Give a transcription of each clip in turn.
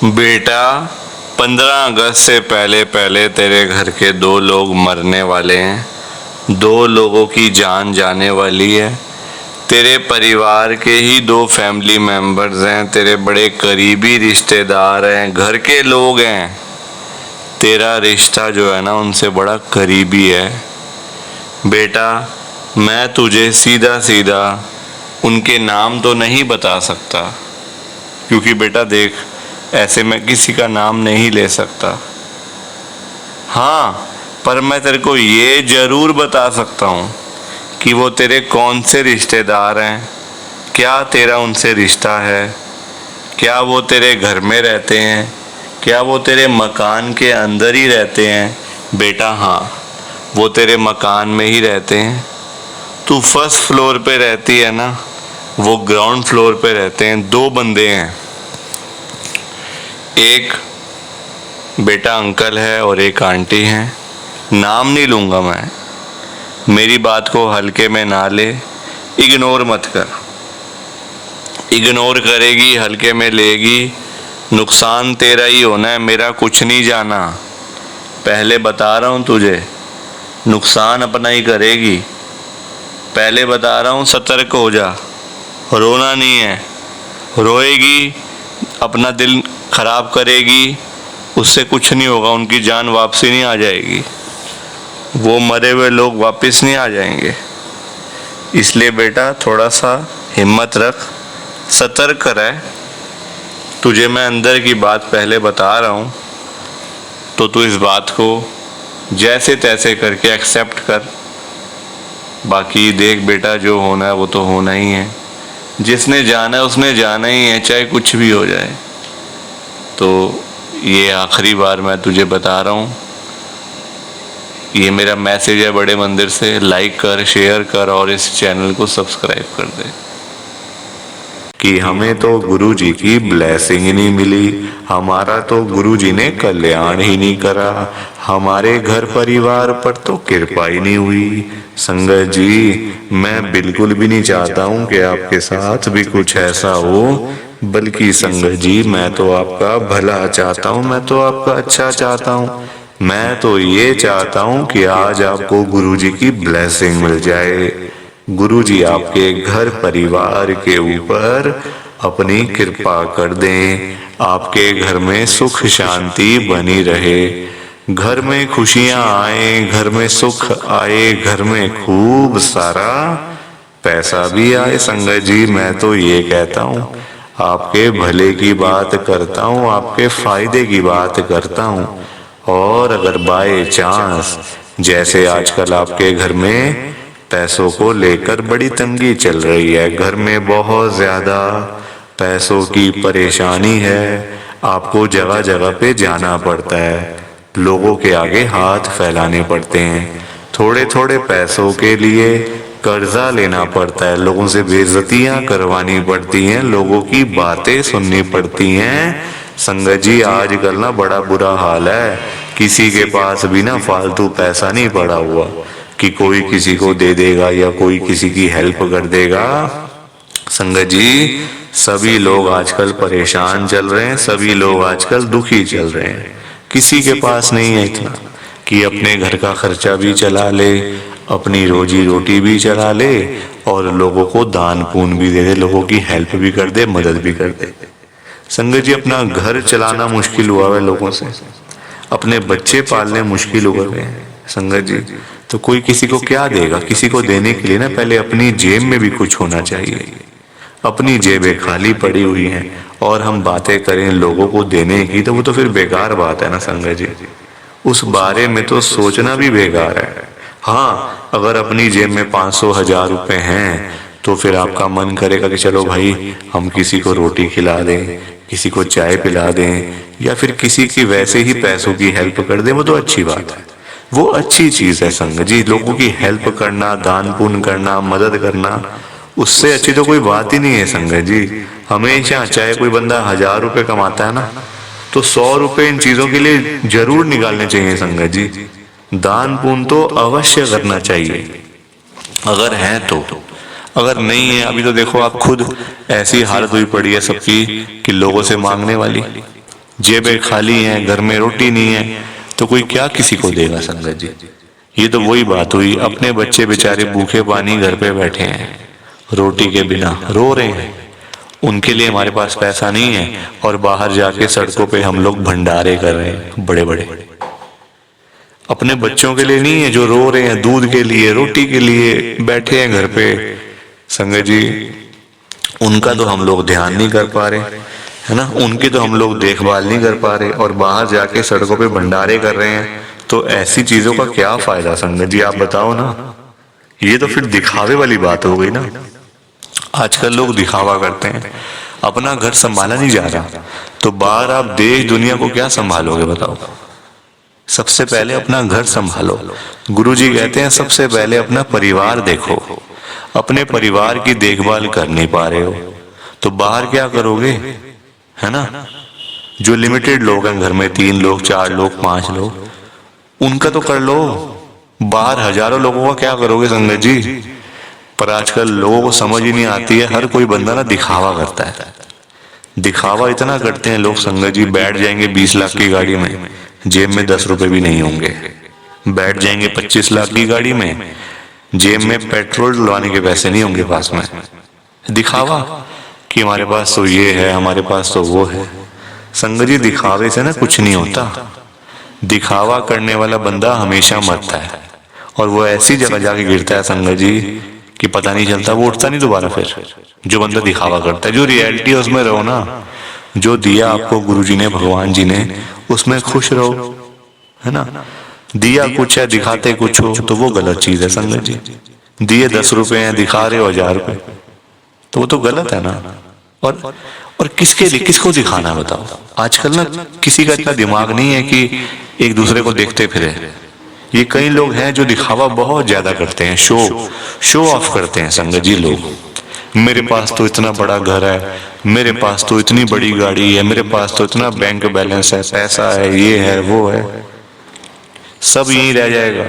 बेटा, 15 अगस्त से पहले पहले तेरे घर के 2 लोग मरने वाले हैं। 2 लोगों की जान जाने वाली है। तेरे परिवार के ही 2 फैमिली मेंबर्स हैं, तेरे बड़े करीबी रिश्तेदार हैं, घर के लोग हैं। तेरा रिश्ता जो है ना उनसे बड़ा करीबी है। बेटा, मैं तुझे सीधा सीधा उनके नाम तो नहीं बता सकता, क्योंकि बेटा देख, ऐसे मैं किसी का नाम नहीं ले सकता। हाँ, पर मैं तेरे को ये ज़रूर बता सकता हूँ कि वो तेरे कौन से रिश्तेदार हैं, क्या तेरा उनसे रिश्ता है, क्या वो तेरे घर में रहते हैं, क्या वो तेरे मकान के अंदर ही रहते हैं। बेटा हाँ, वो तेरे मकान में ही रहते हैं। तू फर्स्ट फ्लोर पे रहती है ना, वो ग्राउंड फ्लोर पे रहते हैं। 2 बंदे हैं, एक बेटा अंकल है और एक आंटी है। नाम नहीं लूँगा मैं, मेरी बात को हल्के में ना ले, इग्नोर मत कर। इग्नोर करेगी, हल्के में लेगी, नुकसान तेरा ही होना है, मेरा कुछ नहीं जाना। पहले बता रहा हूँ तुझे, नुकसान अपना ही करेगी। पहले बता रहा हूँ, सतर्क हो जा। रोना नहीं है, रोएगी अपना दिल खराब करेगी, उससे कुछ नहीं होगा, उनकी जान वापसी नहीं आ जाएगी। वो मरे हुए लोग वापस नहीं आ जाएंगे। इसलिए बेटा थोड़ा सा हिम्मत रख, सतर्क रह। तुझे मैं अंदर की बात पहले बता रहा हूँ, तो तू इस बात को जैसे तैसे करके एक्सेप्ट कर। बाकी देख बेटा, जो होना है वो तो होना ही है। जिसने जाना है उसने जाना ही है, चाहे कुछ भी हो जाए। तो ये आखिरी बार मैं तुझे बता रहा हूँ, ये मेरा मैसेज है बड़े मंदिर से। लाइक कर, शेयर कर और इस चैनल को सब्सक्राइब कर दे। कि हमें तो गुरु जी की ब्लेसिंग ही नहीं मिली, हमारा तो गुरु जी ने कल्याण ही नहीं करा, हमारे घर परिवार पर तो कृपा ही नहीं हुई। संगत जी, मैं बिल्कुल भी नहीं चाहता हूँ कि आपके साथ भी कुछ ऐसा हो, बल्कि संगत जी मैं तो आपका भला चाहता हूँ, मैं तो आपका अच्छा चाहता हूँ। मैं तो ये चाहता हूँ कि आज आपको गुरु जी की ब्लेसिंग मिल जाए, गुरु जी आपके घर परिवार के ऊपर अपनी कृपा कर दें, आपके घर में सुख शांति बनी रहे, घर में खुशियां आए, घर में सुख आए, घर में खूब सारा पैसा भी आए। संगत जी, मैं तो ये कहता हूँ, आपके भले की बात करता हूँ, आपके फायदे की बात करता हूँ। और अगर बाय चांस जैसे आजकल आपके घर में पैसों को लेकर बड़ी तंगी चल रही है, घर में बहुत ज्यादा पैसों की परेशानी है, आपको जगह जगह पे जाना पड़ता है, लोगों के आगे हाथ फैलाने पड़ते हैं, थोड़े थोड़े पैसों के लिए कर्जा लेना पड़ता है, लोगों से बेइज्जतियां करवानी पड़ती हैं, लोगों की बातें सुननी पड़ती हैं। संगत जी, आजकल ना बड़ा बुरा हाल है, किसी के पास भी ना फालतू पैसा नहीं पड़ा हुआ कि कोई किसी को दे देगा या कोई किसी की हेल्प कर देगा। संगत जी, सभी लोग आजकल परेशान चल रहे हैं, सभी लोग आजकल दुखी चल रहे हैं। किसी के पास नहीं है इतना कि अपने घर का खर्चा भी चला ले, अपनी रोजी रोटी भी चला ले और लोगों को दान पुण्य भी दे दे, लोगों की हेल्प भी कर दे, मदद भी कर दे। संगत जी, अपना घर चलाना मुश्किल हुआ है लोगों से, अपने बच्चे पालने मुश्किल हो गए हैं। संगत जी, तो कोई किसी को क्या देगा? किसी को देने के लिए ना पहले अपनी जेब में भी कुछ होना चाहिए। अपनी जेबें खाली पड़ी हुई हैं और हम बातें करें लोगों को देने की, तो वो तो फिर बेकार बात है ना संगत जी, उस बारे में तो सोचना भी बेकार है। हाँ, अगर अपनी जेब में 500-1000 रुपए हैं तो फिर आपका मन करेगा कि चलो भाई हम किसी को रोटी खिला दें, किसी को चाय पिला दें या फिर किसी की वैसे ही पैसों की हेल्प कर दें, वो तो अच्छी बात है, वो अच्छी चीज है संगत जी। लोगों की हेल्प करना, दान पुण्य करना, मदद करना, उससे अच्छी तो कोई बात ही नहीं है संगत जी। हमेशा चाहे कोई बंदा 1000 रुपए कमाता है ना, तो 100 रुपए इन चीजों के लिए जरूर निकालने चाहिए संगत जी। दान पुण्य तो अवश्य करना चाहिए अगर है तो। अगर नहीं है, अभी तो देखो आप खुद, ऐसी हालत हुई पड़ी है सबकी कि लोगों से मांगने वाली, जेबें खाली हैं, घर में रोटी नहीं है, तो कोई क्या किसी को देगा संगत जी। ये तो वही बात हुई, अपने बच्चे बेचारे भूखे पानी घर पे बैठे हैं, रोटी के बिना रो रहे हैं, उनके लिए हमारे पास पैसा नहीं है, और बाहर जाके सड़कों पे हम लोग भंडारे कर रहे हैं बड़े बड़े। अपने बच्चों के लिए नहीं है जो रो रहे हैं, दूध के लिए, रोटी के लिए बैठे हैं घर पे संगत जी, उनका तो हम लोग ध्यान नहीं कर पा रहे, है ना, उनकी तो हम लोग देखभाल नहीं कर पा रहे, और बाहर जाके सड़कों पे भंडारे कर रहे हैं। तो ऐसी चीजों का क्या फायदा संगत जी, आप बताओ ना। ये तो फिर दिखावे वाली बात हो गई ना। आजकल लोग दिखावा करते हैं, अपना घर संभाला नहीं जा रहा, तो बाहर आप देश दुनिया को क्या संभालोगे बताओ। सबसे पहले अपना घर संभालो। गुरुजी कहते हैं सबसे पहले अपना परिवार देखो। अपने परिवार की देखभाल कर नहीं पा रहे हो तो बाहर क्या करोगे, है ना। जो लिमिटेड लोग हैं घर में, 3 लोग 4 लोग 5 लोग, उनका तो कर लो, बाहर हजारों लोगों का क्या करोगे संगत जी। पर आजकल लोगों को समझ ही नहीं आती है, हर कोई बंदा ना दिखावा करता है। दिखावा इतना करते हैं लोग संगत जी, बैठ जाएंगे 20 लाख की गाड़ी में, जेब में 10 रुपए भी नहीं होंगे। बैठ जाएंगे 25 लाख की गाड़ी में, जेब में पेट्रोल डलवाने के पैसे नहीं होंगे पास में। दिखावा कि हमारे पास तो ये है, हमारे पास तो वो है। संगत जी दिखावे से ना कुछ नहीं होता। दिखावा करने वाला बंदा हमेशा मरता है, और वो ऐसी जगह जाके गिरता है संगत जी कि पता नहीं चलता, वो उठता नहीं दोबारा फिर। जो बंदा दिखावा करता है, जो रियलिटी है उसमें रहो ना। जो दिया आपको गुरुजी ने, भगवान जी ने, उसमें खुश रहो, है ना। दिया कुछ है, दिखाते कुछ हो, तो वो गलत चीज है संगत जी। दिए 10 रुपए हैं, दिखा रहे हो 1000 रुपए, तो वो तो गलत है ना। और किसके लिए, किसको दिखाना बताओ। आजकल ना किसी का इतना दिमाग नहीं है कि एक दूसरे को देखते फिरे। ये कई लोग हैं जो दिखावा बहुत ज्यादा करते हैं, शो ऑफ करते हैं संगत जी लोग। मेरे पास तो इतना बड़ा घर है, मेरे पास तो इतनी बड़ी गाड़ी है, मेरे पास तो इतना बैंक बैलेंस है, पैसा है, ये है वो है। सब यहीं रह जाएगा,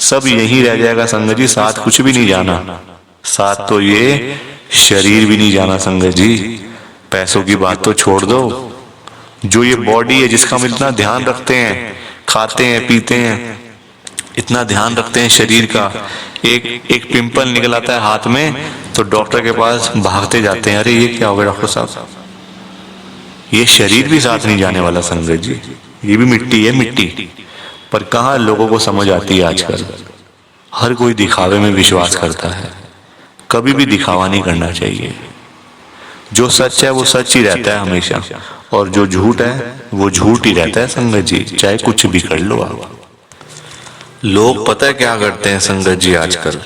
सब यहीं रह जाएगा संगत जी, साथ कुछ भी नहीं जाना। साथ तो ये शरीर भी नहीं जाना संगत जी। पैसों की बात तो छोड़ दो, जो ये बॉडी है जिसका हम इतना ध्यान रखते हैं, खाते हैं पीते हैं, इतना ध्यान रखते हैं शरीर का, एक पिंपल निकल आता है हाथ में तो डॉक्टर के पास भागते जाते हैं, अरे ये क्या हो गया डॉक्टर साहब। ये शरीर भी साथ नहीं जाने वाला संगत जी, ये भी मिट्टी है, मिट्टी। पर कहाँ लोगों को समझ आती है आजकल। हर कोई दिखावे में विश्वास करता है, कभी भी दिखावा नहीं करना चाहिए। जो सच है वो सच ही रहता है हमेशा, और जो झूठ है वो झूठ ही रहता है संगत जी, चाहे कुछ भी कर लो आप। लोग पता है क्या करते हैं संगत जी आजकल,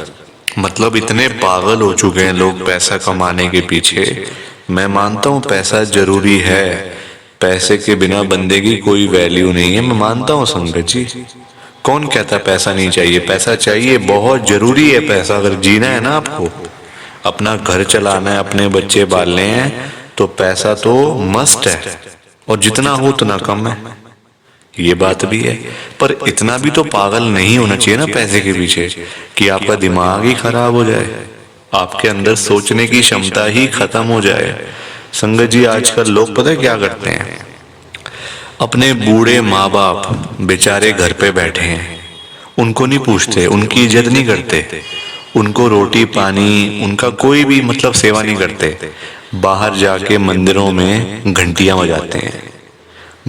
मतलब इतने पागल हो चुके हैं लोग पैसा कमाने के पीछे। मैं मानता हूँ पैसा जरूरी है, पैसे के बिना बंदे की कोई वैल्यू नहीं है, मैं मानता हूँ संगत जी। कौन कहता पैसा नहीं चाहिए, पैसा चाहिए, बहुत जरूरी है पैसा। अगर जीना है ना आपको, अपना घर चलाना है, अपने बच्चे पालने हैं, तो पैसा तो मस्ट है, और जितना हो उतना कम है, ये बात भी है। पर इतना भी तो पागल नहीं होना चाहिए ना पैसे के पीछे कि आपका दिमाग ही खराब हो जाए, आपके अंदर सोचने की क्षमता ही खत्म हो जाए। संगत जी आजकल लोग पता है क्या करते हैं, अपने बूढ़े माँ बाप बेचारे घर पे बैठे हैं, उनको नहीं पूछते, उनकी इज्जत नहीं करते, उनको रोटी पानी, उनका कोई भी मतलब सेवा नहीं करते। बाहर जाके मंदिरों में घंटियां बजाते हैं,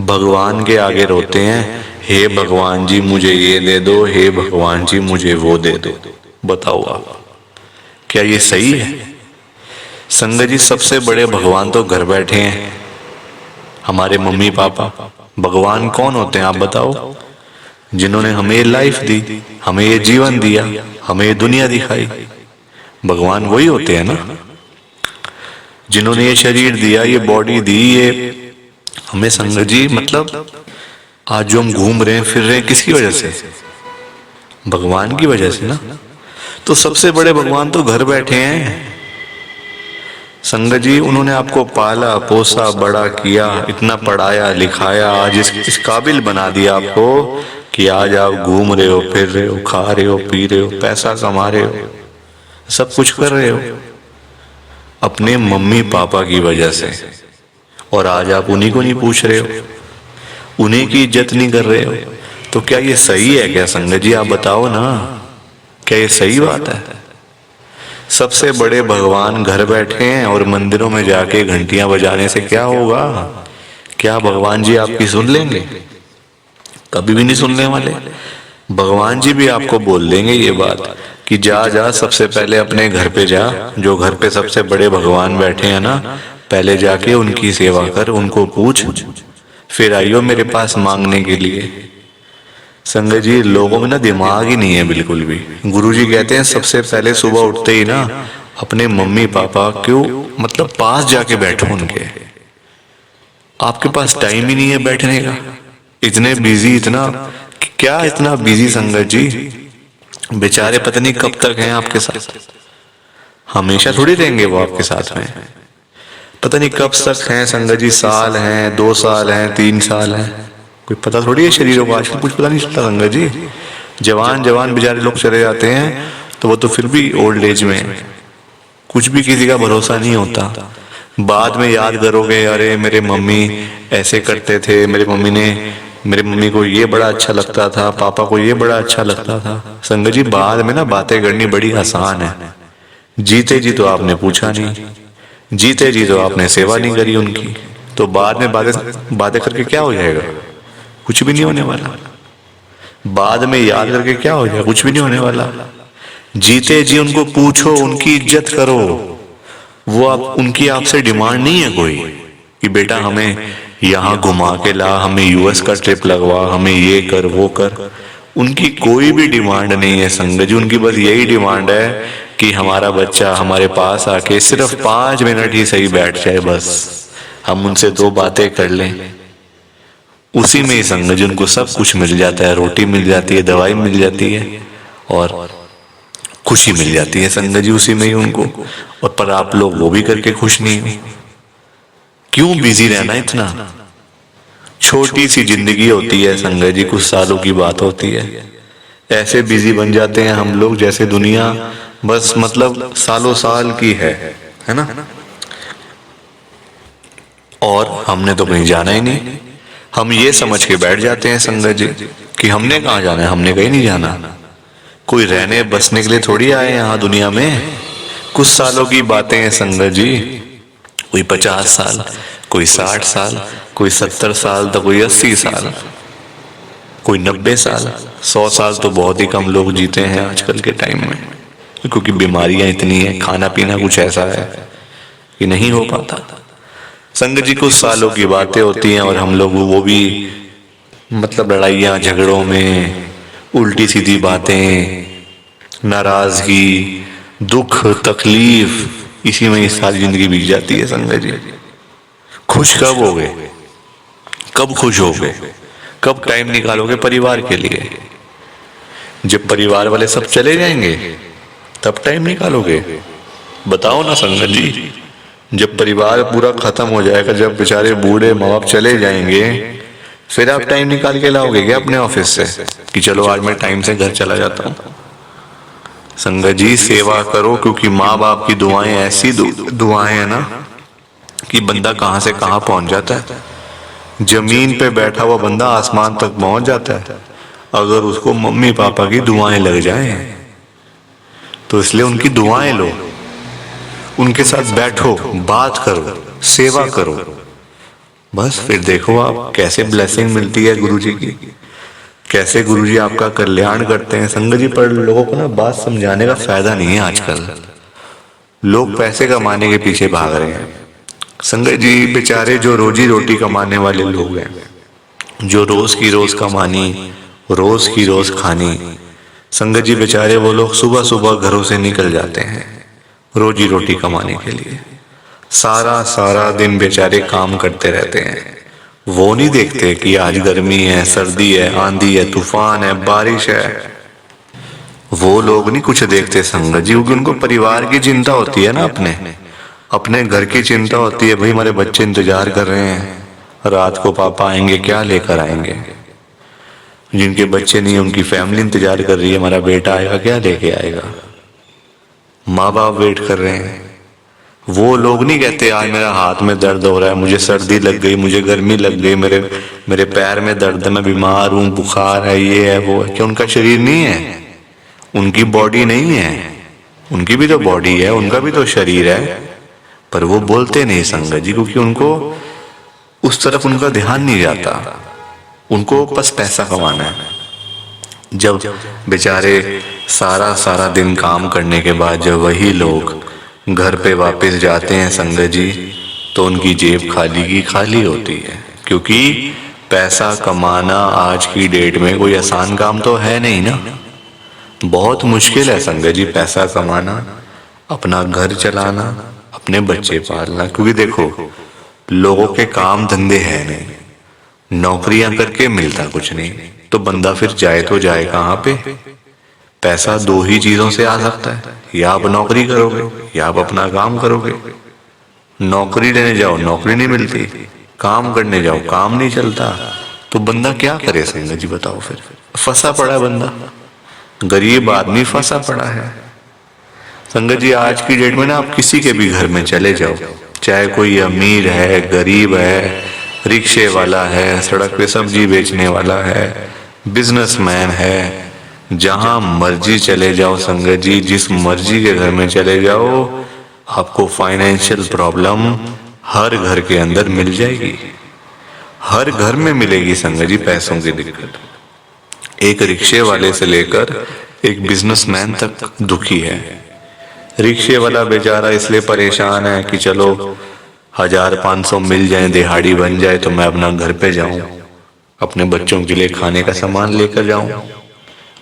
भगवान के आगे रोते हैं, हे भगवान जी मुझे ये दे दो, हे भगवान जी मुझे वो दे दो। बताओ आप, क्या ये सही है? संगत जी सबसे बड़े भगवान तो घर बैठे हैं, हमारे मम्मी पापा। भगवान कौन होते हैं आप बताओ? जिन्होंने हमें लाइफ दी, हमें ये जीवन दिया, हमें ये दुनिया दिखाई, भगवान वही होते हैं ना। जिन्होंने ये शरीर दिया, ये बॉडी दी, ये हमें संगत जी मतलब आज जो हम घूम रहे हैं फिर रहे हैं किसकी वजह से? भगवान की वजह से ना। तो सबसे बड़े भगवान तो घर बैठे हैं संगत जी। उन्होंने आपको पाला पोसा बड़ा किया, इतना पढ़ाया लिखाया, आज इस काबिल बना दिया आपको कि आज आप घूम रहे हो, फिर रहे हो, खा रहे हो, पी रहे हो, पैसा कमा रहे हो, सब कुछ कर रहे हो अपने मम्मी पापा की वजह से। और आज आप उन्हीं को नहीं पूछ रहे हो, उन्हीं की इज्जत नहीं कर रहे हो। तो क्या ये सही है क्या संगत जी? आप बताओ ना, क्या ये सही बात है? सबसे बड़े भगवान घर बैठे हैं और मंदिरों में जाके घंटियां बजाने से क्या होगा? क्या भगवान जी आपकी सुन लेंगे? कभी भी नहीं सुनने वाले। भगवान जी भी आपको बोल देंगे ये बात कि जा जा, सबसे पहले अपने घर पे जा, जो घर पे सबसे बड़े भगवान बैठे हैं ना, पहले जाके उनकी सेवा कर, उनको पूछ, फिर आइयो मेरे पास मांगने के लिए। संगत जी, लोगों में ना दिमाग ही नहीं है बिल्कुल भी। गुरुजी कहते हैं सबसे पहले सुबह उठते ही ना अपने मम्मी पापा क्यों मतलब पास जाके बैठो उनके। आपके पास टाइम ही नहीं है बैठने का, इतने बिजी, इतना क्या इतना बिजी संगत जी, बेचारे पता नहीं कब तक हैं आपके साथ, हमेशा थोड़ी रहेंगे वो आपके साथ में, पता नहीं कब तक हैं संगत जी, साल हैं, 2 साल हैं, 3 साल हैं, कोई पता थोड़ी है शरीरों को आजकल, कुछ पता नहीं चलता संगत जी। जवान जवान बेचारे लोग चले जाते हैं तो वो तो फिर भी ओल्ड एज में, कुछ भी किसी का भरोसा नहीं होता। बाद में याद करोगे अरे मेरे मम्मी ऐसे करते थे, मेरे मम्मी को ये बड़ा अच्छा लगता था, पापा को ये बड़ा अच्छा लगता था। संगत जी, बाद में ना बातें करनी बड़ी आसान है, जीते जी तो आपने पूछा नहीं, जीते जी तो आपने सेवा नहीं करी उनकी, तो बाद में बातें करके क्या हो जाएगा? कुछ भी नहीं होने वाला। बाद में याद करके क्या हो जाएगा? कुछ भी नहीं होने वाला। जीते जी उनको पूछो, उनकी इज्जत करो। वो उनकी आपसे डिमांड नहीं है कोई कि बेटा हमें यहाँ घुमा के ला, हमें यूएस का ट्रिप लगवा, हमें ये कर वो कर। उनकी कोई भी डिमांड नहीं है संगत जी, उनकी बस यही डिमांड है कि हमारा बच्चा हमारे पास आके सिर्फ 5 मिनट ही सही बैठ जाए, बस हम उनसे 2 बातें कर लें। उसी में ही संगत जी उनको सब कुछ मिल जाता है, रोटी मिल जाती है, दवाई मिल जाती है और खुशी मिल जाती है संगत जी, उसी में ही उनको। और पर आप लोग वो भी करके खुश नहीं हो। क्यों बिजी रहना इतना? छोटी सी जिंदगी होती है संगत जी, कुछ सालों की बात होती है। ऐसे बिजी बन जाते हैं हम लोग जैसे दुनिया बस मतलब सालों साल की है ना। और हमने तो कहीं जाना ही नहीं, हम ये समझ के बैठ जाते हैं संगत जी कि हमने कहाँ जाना है, हमने कहीं नहीं जाना। कोई रहने बसने के लिए थोड़ी आए यहाँ दुनिया में। कुछ सालों की बातें हैं संगत जी, कोई 50 साल, कोई 60 साल, कोई 70 साल, तो कोई 80 साल, कोई 90 साल, 100 साल तो बहुत ही कम लोग जीते हैं आजकल के टाइम में, क्योंकि बीमारियां इतनी हैं, खाना पीना कुछ ऐसा है कि नहीं हो पाता। संगत जी, कुछ सालों की बातें होती हैं और हम लोग वो भी मतलब लड़ाइयाँ झगड़ों में, उल्टी सीधी बातें, नाराजगी, दुख तकलीफ, इसी में ही सारी जिंदगी बीत जाती है संगत जी। खुश कब होगे? कब खुश होगे? कब टाइम निकालोगे परिवार के लिए? जब परिवार वाले सब चले जाएंगे तब टाइम निकालोगे? बताओ ना संगत जी। जब परिवार पूरा खत्म हो जाएगा, जब बेचारे बूढ़े माँ बाप चले जाएंगे, फिर आप टाइम निकाल के लाओगे क्या अपने ऑफिस से कि चलो आज मैं टाइम से घर चला जाता हूँ? संगत जी, सेवा करो, क्योंकि माँ बाप की दुआएं ऐसी दुआएं हैं ना कि बंदा कहाँ से कहाँ पहुंच जाता है। जमीन पे बैठा हुआ बंदा आसमान तक पहुंच जाता है अगर उसको मम्मी पापा की दुआएं लग जाएं। तो इसलिए उनकी दुआएं लो, उनके साथ बैठो, बात करो, सेवा करो, बस फिर देखो आप कैसे ब्लेसिंग मिलती है गुरुजी की, कैसे गुरुजी आपका कल्याण करते हैं संगत जी। पर लोगों को ना बात समझाने का फायदा नहीं है आजकल, लोग पैसे कमाने के पीछे भाग रहे हैं संगत जी। बेचारे जो रोजी रोटी कमाने वाले लोग हैं, जो रोज की रोज कमानी, रोज की रोज खानी, संगत जी बेचारे वो लोग सुबह सुबह घरों से निकल जाते हैं रोजी रोटी कमाने के लिए, सारा सारा दिन बेचारे काम करते रहते हैं। वो नहीं देखते कि आज गर्मी है, सर्दी है, आंधी है, तूफान है, बारिश है। वो लोग नहीं कुछ देखते संगत जी, क्योंकि उनको परिवार की चिंता होती है ना, अपने घर की चिंता होती है। भाई हमारे बच्चे इंतजार कर रहे हैं, रात को पापा आएंगे, क्या लेकर आएंगे। जिनके बच्चे नहीं, उनकी फैमिली इंतजार कर रही है, हमारा बेटा आएगा, क्या लेके आएगा। माँ बाप वेट कर रहे हैं, वो लोग नहीं कहते आज मेरा हाथ में दर्द हो रहा है, मुझे सर्दी लग गई, मुझे गर्मी लग गई, मेरे मेरे पैर में दर्द है, मैं बीमार हूँ, बुखार है, ये है वो है। क्या उनका शरीर नहीं है? उनकी बॉडी नहीं है? उनकी भी तो बॉडी है, उनका भी तो शरीर है, पर वो बोलते नहीं संगत जी, क्योंकि उनको उस तरफ उनका ध्यान नहीं जाता। उनको बस पैसा कमाना है। जब बेचारे सारा सारा दिन काम करने के बाद जब वही लोग घर पे वापस जाते हैं संगत जी, तो उनकी जेब खाली की खाली होती है। क्योंकि पैसा कमाना आज की डेट में कोई आसान काम तो है नहीं ना, बहुत मुश्किल है संगत जी पैसा कमाना, अपना घर चलाना, अपने बच्चे पालना। क्योंकि देखो लोगों के काम धंधे है नहीं, नौकरियां करके मिलता कुछ नहीं, तो बंदा फिर जाए तो जाए कहाँ पे? पैसा दो ही चीजों से आ सकता है, या आप नौकरी करोगे या आप अपना काम करोगे। नौकरी लेने जाओ नौकरी नहीं मिलती, काम करने जाओ काम नहीं चलता, तो बंदा क्या करे संगत जी बताओ? फिर फंसा पड़ा है बंदा, गरीब आदमी फंसा पड़ा है। संगत जी आज की डेट में ना आप किसी के भी घर में चले जाओ, चाहे कोई अमीर है, गरीब है, रिक्शे वाला है, सड़क पे सब्जी बेचने वाला है, बिजनेसमैन है, जहां मर्जी चले जाओ संगत जी, जिस मर्जी के घर में चले जाओ, आपको फाइनेंशियल प्रॉब्लम हर घर के अंदर मिल जाएगी। हर घर में मिलेगी संगत जी पैसों की दिक्कत। एक रिक्शे वाले से लेकर एक बिजनेसमैन तक दुखी है। रिक्शे वाला बेचारा इसलिए परेशान है कि चलो 1500 मिल जाए, दिहाड़ी बन जाए तो मैं अपना घर पे जाऊं, अपने बच्चों के लिए खाने का सामान लेकर जाऊं।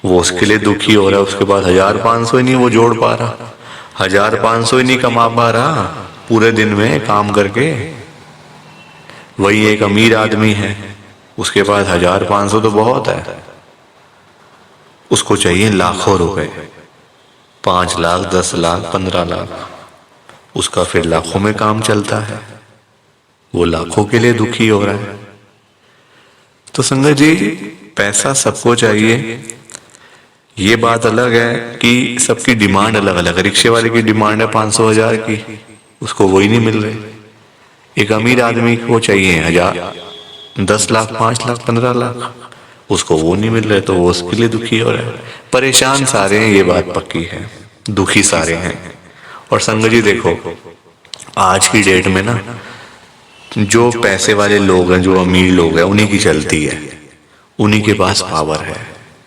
वो उसके लिए दुखी हो रहा है, उसके पास 1500 ही नहीं वो जोड़ पा रहा, 1500 ही नहीं कमा पा रहा पूरे दिन में काम करके। वही एक अमीर आदमी है, उसके पास 1500 तो बहुत है, उसको चाहिए लाखों रुपए, 5 लाख, 10 लाख, 15 लाख, उसका फिर लाखों में काम चलता है, वो लाखों के लिए दुखी हो रहा है। तो संगत जी पैसा सबको चाहिए, ये बात अलग है कि सबकी डिमांड अलग अलग है। रिक्शे वाले की डिमांड है 500 हजार की, उसको वही नहीं मिल रही। एक अमीर आदमी को चाहिए 10 लाख, 5 लाख, 15 लाख, उसको वो नहीं मिल रहे, तो वो उसके लिए दुखी हो रहा है। परेशान सारे हैं, ये बात पक्की है, दुखी सारे हैं। और संगत जी देखो आज की डेट में ना जो पैसे वाले लोग हैं, जो अमीर लोग हैं, उन्हीं की चलती है, उन्हीं के पास पावर है,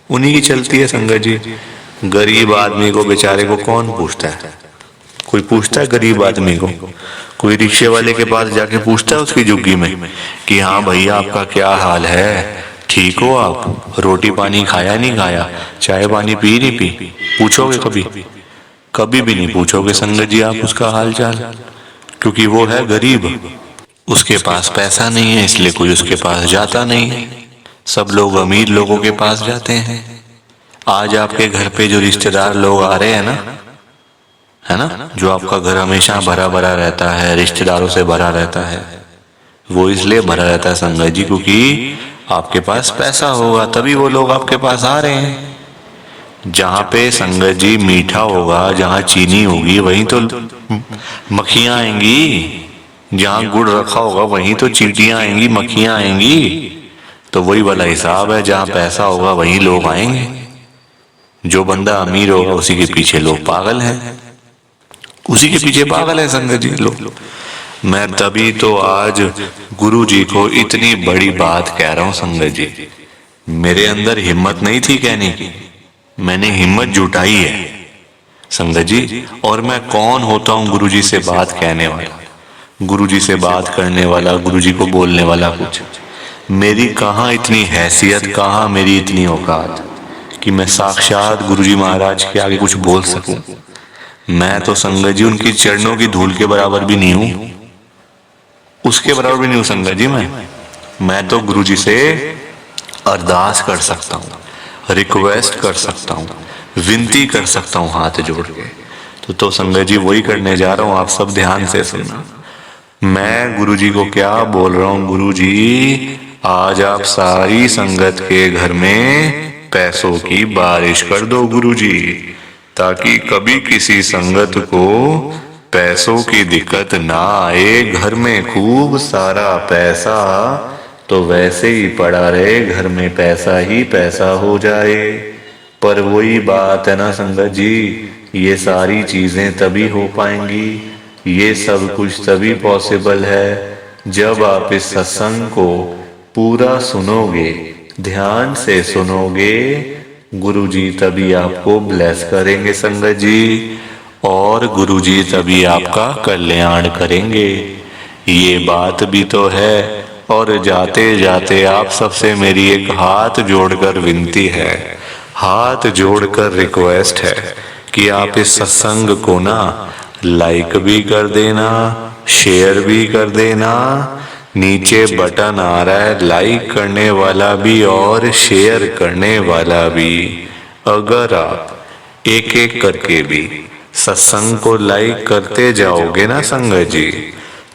उन्हीं की चलती है संगत जी। गरीब आदमी को बेचारे को कौन पूछता है? कोई पूछता है गरीब आदमी को? कोई रिक्शे वाले के पास जाके पूछता है उसकी झुग्गी में कि हाँ भैया आपका क्या हाल है, ठीक हो आप, रोटी पानी खाया नहीं खाया, चाय पानी पी नहीं पी? पूछोगे कभी? कभी भी नहीं पूछोगे संगत जी आप उसका हाल चाल, क्योंकि वो है गरीब, उसके पास पैसा नहीं है, इसलिए कोई उसके पास जाता नहीं है। सब लोग अमीर लोगों के पास जाते हैं। आज आपके घर पे जो रिश्तेदार लोग आ रहे हैं ना, है ना, जो आपका घर हमेशा भरा भरा रहता है, रिश्तेदारों से भरा रहता है, वो इसलिए भरा रहता है संगत जी क्योंकि आपके पास पैसा होगा, तभी वो लोग आपके पास आ रहे हैं। जहाँ पे संगत जी मीठा होगा, जहाँ चीनी होगी, वहीं तो मक्खियां आएंगी। जहाँ गुड़ रखा होगा वहीं तो चींटियां आएंगी, मक्खियां आएंगी। तो वही वाला हिसाब है, जहाँ पैसा होगा वहीं लोग आएंगे। जो बंदा अमीर होगा उसी के पीछे लोग पागल हैं, उसी के पीछे पागल है संगत जी लोग। मैं तभी तो आज गुरु जी को इतनी बड़ी बात कह रहा हूँ संगत जी। मेरे अंदर हिम्मत नहीं थी कहने की, मैंने हिम्मत जुटाई है संगत जी। और मैं कौन होता हूँ गुरु जी से बात कहने वाला, गुरु जी से बात करने वाला, गुरु जी को बोलने वाला? कुछ मेरी कहाँ इतनी हैसियत, कहाँ मेरी इतनी औकात कि मैं साक्षात गुरु जी महाराज के आगे कुछ बोल सकूं। मैं तो संगत जी उनकी चरणों की धूल के बराबर भी नहीं हूं, उसके बराबर भी नहीं हूं संगत जी। मैं तो गुरु जी से अरदास कर सकता हूँ, रिक्वेस्ट कर सकता हूँ, विनती कर सकता हूँ हाथ जोड़ के। तो संगत जी वही करने जा रहा हूँ, आप सब ध्यान से सुनना। मैं गुरु जी को क्या बोल रहा हूँ? गुरु जी आज आप सारी संगत के घर में पैसों की बारिश कर दो गुरु जी, ताकि कभी किसी संगत को पैसों की दिक्कत ना आए, घर में खूब सारा पैसा, तो वैसे ही पड़ा रहे घर में पैसा ही पैसा हो जाए। पर वही बात है ना संगत जी, ये सारी चीजें तभी हो पाएंगी, ये सब कुछ तभी पॉसिबल है जब आप इस सत्संग को पूरा सुनोगे, ध्यान से सुनोगे। गुरुजी तभी आपको ब्लेस करेंगे संगत जी, और गुरुजी तभी आपका कल्याण करेंगे। ये बात भी तो है। और जाते जाते आप सबसे मेरी एक हाथ जोड़कर विनती है, हाथ जोड़कर रिक्वेस्ट है कि आप इस सत्संग को ना लाइक भी कर देना, शेयर भी कर देना। नीचे बटन आ रहा है लाइक करने वाला भी और शेयर करने वाला भी। अगर आप एक एक करके भी सत्संग को लाइक करते जाओगे ना संगत जी,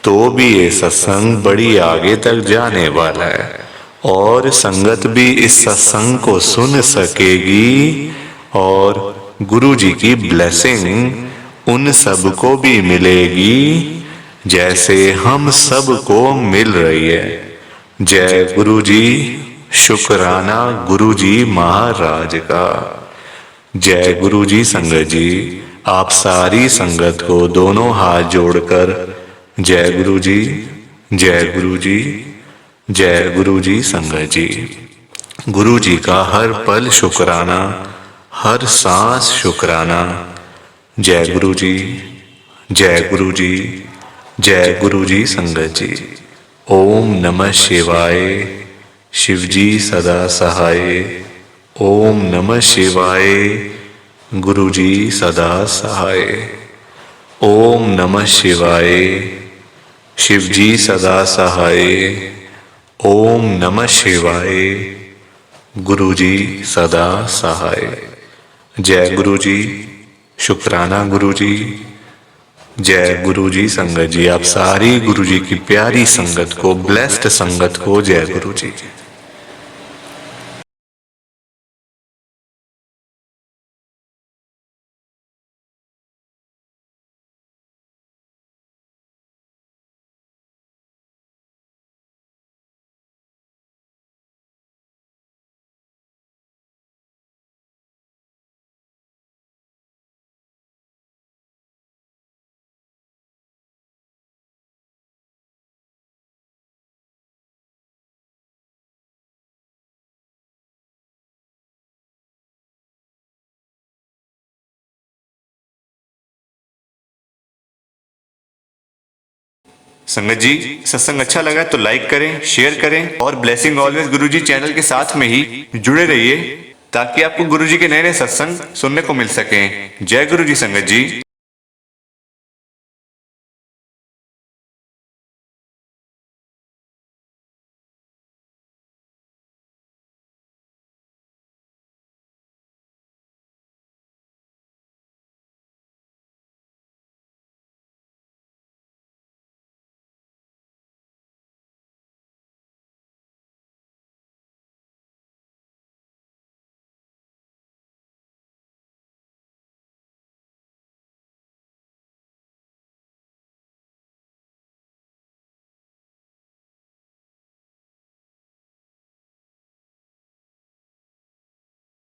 तो भी ये सत्संग बड़ी आगे तक जाने वाला है, और संगत भी इस सत्संग को सुन सकेगी, और गुरु जी की ब्लेसिंग उन सबको भी मिलेगी जैसे हम सबको मिल रही है। जय गुरु जी, शुक्राना गुरु जी महाराज का। जय गुरु जी संगत जी, आप सारी संगत को दोनों हाथ जोड़कर जय गुरु जी, जय गुरु जी, जय गुरु जी संगत जी। गुरु जी का हर पल शुक्राना, हर सांस शुक्राना। जय गुरु जी, जय गुरु जी, जय गुरु जी संगत जी। ओम नमः शिवाय, शिव जी सदा सहाय। ओम नमः शिवाय, गुरु जी सदा सहाय। ओम नमः शिवाय, शिव जी सदा सहाय। ओम नमः शिवाय, गुरु जी सदा सहाय। जय गुरु जी, शुक्राना गुरु जी। जय गुरु जी संगत जी, आप सारी गुरु जी की प्यारी संगत को, ब्लेस्ड संगत को जय गुरु जी। संगत जी, सत्संग अच्छा लगा तो लाइक करें, शेयर करें, और ब्लेसिंग ऑलवेज गुरुजी चैनल के साथ में ही जुड़े रहिए ताकि आपको गुरुजी के नए नए सत्संग सुनने को मिल सकें। जय गुरु जी संगत जी।